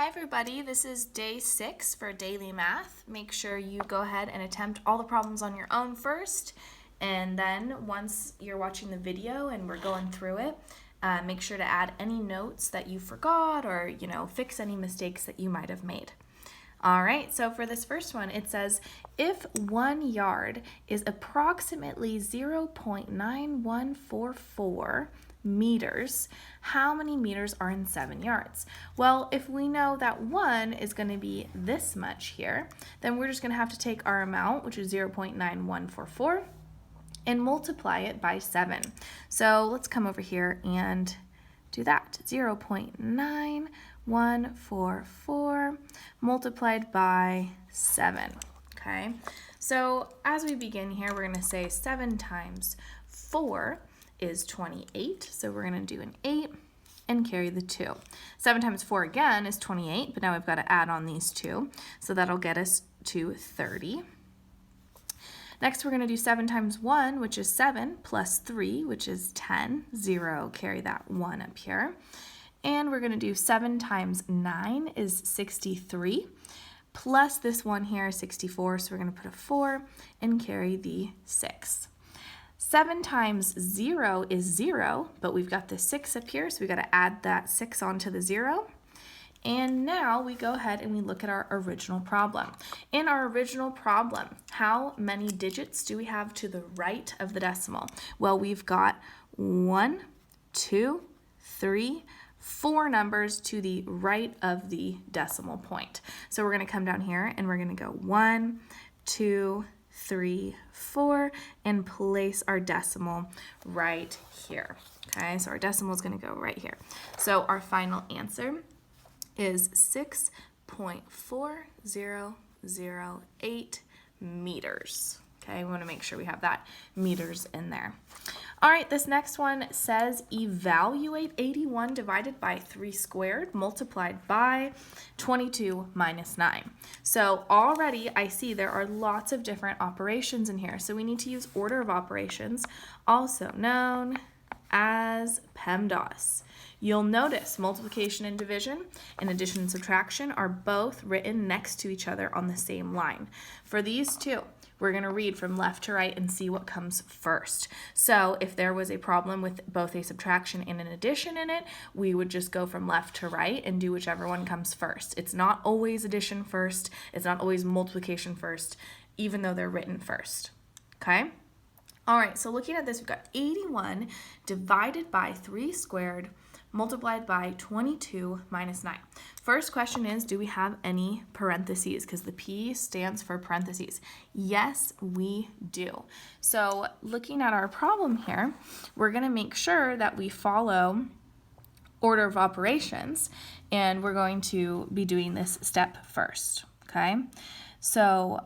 Hi everybody, this is day 6 for daily math. Make sure you go ahead and attempt all the problems on your own first, and then once you're watching the video and we're going through it, make sure to add any notes that you forgot or fix any mistakes that you might have made. All right, so for this first one, it says, if 1 yard is approximately 0.9144 meters, how many meters are in 7 yards? Well, if we know that 1 is going to be this much here, then we're just going to have to take our amount, which is 0.9144, and multiply it by 7. So let's come over here and do that. 0.9144 multiplied by 7. Okay, so as we begin here, we're going to say 7 times 4 is 28. So we're going to do an 8 and carry the 2. 7 times 4 again is 28, but now we've got to add on these 2. So that'll get us to 30. Next, we're going to do 7 times 1, which is 7, plus 3, which is 10. 0, carry that 1 up here. And we're going to do 7 times 9 is 63, plus this one here is 64, so we're going to put a 4 and carry the 6. 7 times 0 is 0, but we've got the 6 up here, so we've got to add that 6 onto the 0. And now we go ahead and we look at our original problem. In our original problem, how many digits do we have to the right of the decimal? Well, we've got 1, 2, 3, 4 numbers to the right of the decimal point. So we're going to come down here and we're going to go 1, 2, 3, 4, and place our decimal right here. Okay, so our decimal is going to go right here. So our final answer is 6.4008 meters. Okay, we want to make sure we have that meters in there. All right, this next one says evaluate 81 divided by 3 squared multiplied by 22 minus 9. So already I see there are lots of different operations in here. So we need to use order of operations, also known as PEMDAS. You'll notice multiplication and division and addition and subtraction are both written next to each other on the same line. For these two, we're going to read from left to right and see what comes first. So if there was a problem with both a subtraction and an addition in it, we would just go from left to right and do whichever one comes first. It's not always addition first. It's not always multiplication first, even though they're written first. Okay? All right, so looking at this, we've got 81 divided by 3 squared multiplied by 22 minus 9. First question is, do we have any parentheses? Because the P stands for parentheses. Yes, we do. So looking at our problem here, we're going to make sure that we follow order of operations, and we're going to be doing this step first, okay? So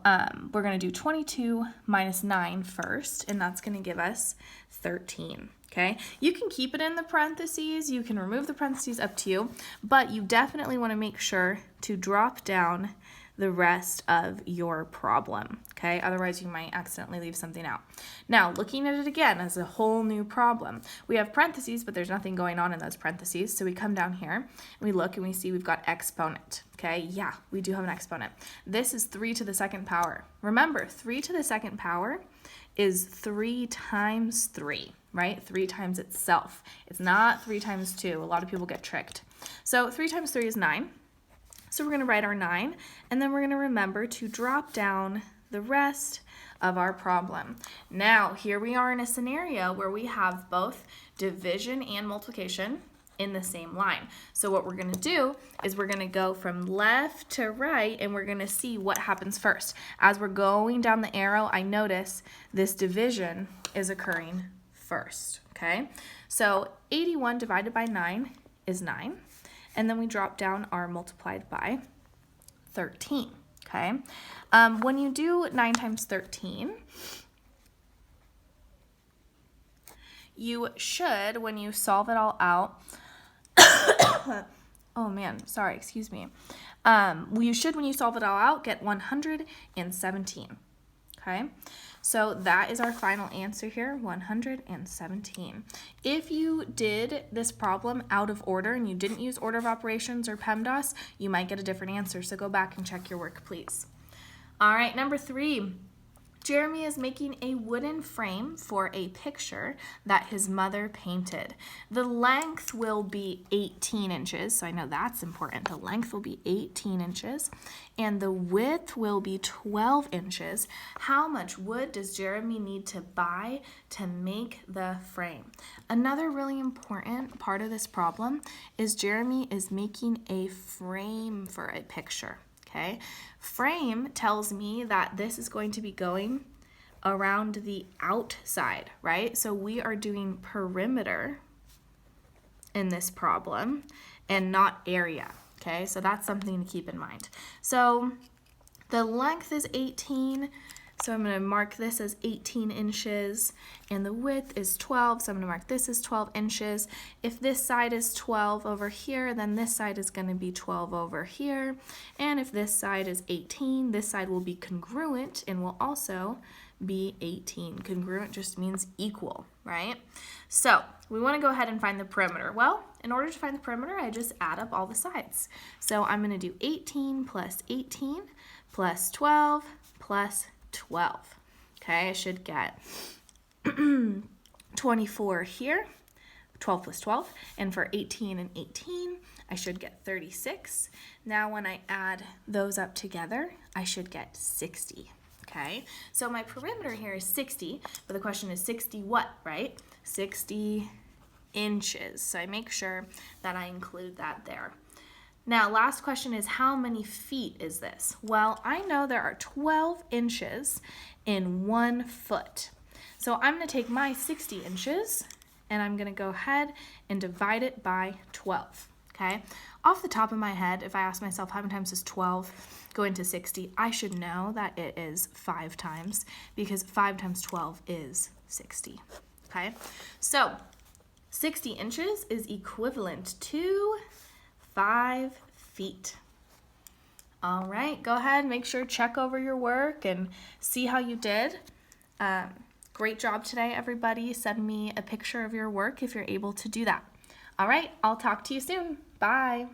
we're going to do 22 minus 9 first, and that's going to give us 13. Okay, you can keep it in the parentheses, you can remove the parentheses, up to you, but you definitely want to make sure to drop down the rest of your problem, okay? Otherwise, you might accidentally leave something out. Now, looking at it again as a whole new problem, we have parentheses, but there's nothing going on in those parentheses, so we come down here, and we look, and we see we've got exponent, okay? Yeah, we do have an exponent. This is 3 to the second power. Remember, 3 to the second power is 3 times 3, right? 3 times itself. It's not 3 times 2. A lot of people get tricked. So 3 times 3 is 9. So we're going to write our 9, and then we're going to remember to drop down the rest of our problem. Now, here we are in a scenario where we have both division and multiplication in the same line. So what we're going to do is we're going to go from left to right, and we're going to see what happens first. As we're going down the arrow, I notice this division is occurring first, okay? So 81 divided by 9 is 9, and then we drop down our multiplied by 13, okay? When you do 9 times 13, you should, when you solve it all out, oh man, sorry, excuse me. You should, when you solve it all out, get 117. Okay, so that is our final answer here, 117. If you did this problem out of order and you didn't use order of operations or PEMDAS, you might get a different answer, so go back and check your work, please. All right, number 3. Jeremy is making a wooden frame for a picture that his mother painted. The length will be 18 inches, so I know that's important. The length will be 18 inches, and the width will be 12 inches. How much wood does Jeremy need to buy to make the frame? Another really important part of this problem is Jeremy is making a frame for a picture. Okay, frame tells me that this is going to be going around the outside, right? So we are doing perimeter in this problem and not area, okay? So that's something to keep in mind. So the length is 18, so I'm going to mark this as 18 inches, and the width is 12, so I'm going to mark this as 12 inches. If this side is 12 over here, then this side is going to be 12 over here, and if this side is 18, this side will be congruent and will also be 18. Congruent just means equal, right? So we want to go ahead and find the perimeter. Well, in order to find the perimeter, I just add up all the sides. So I'm going to do 18 plus 18 plus 12 plus 12. Okay, I should get 24 here, 12 plus 12, and for 18 and 18, I should get 36. Now when I add those up together, I should get 60. Okay, so my perimeter here is 60, but the question is 60 what, right? 60 inches. So I make sure that I include that there. Now, last question is, how many feet is this? Well, I know there are 12 inches in 1 foot. So I'm going to take my 60 inches, and I'm going to go ahead and divide it by 12, okay? Off the top of my head, if I ask myself how many times is 12 go into 60, I should know that it is 5 times, because 5 times 12 is 60, okay? So 60 inches is equivalent to 5 feet. All right, go ahead, make sure check over your work and see how you did. Great job today, everybody. Send me a picture of your work if you're able to do that. All right, I'll talk to you soon. Bye.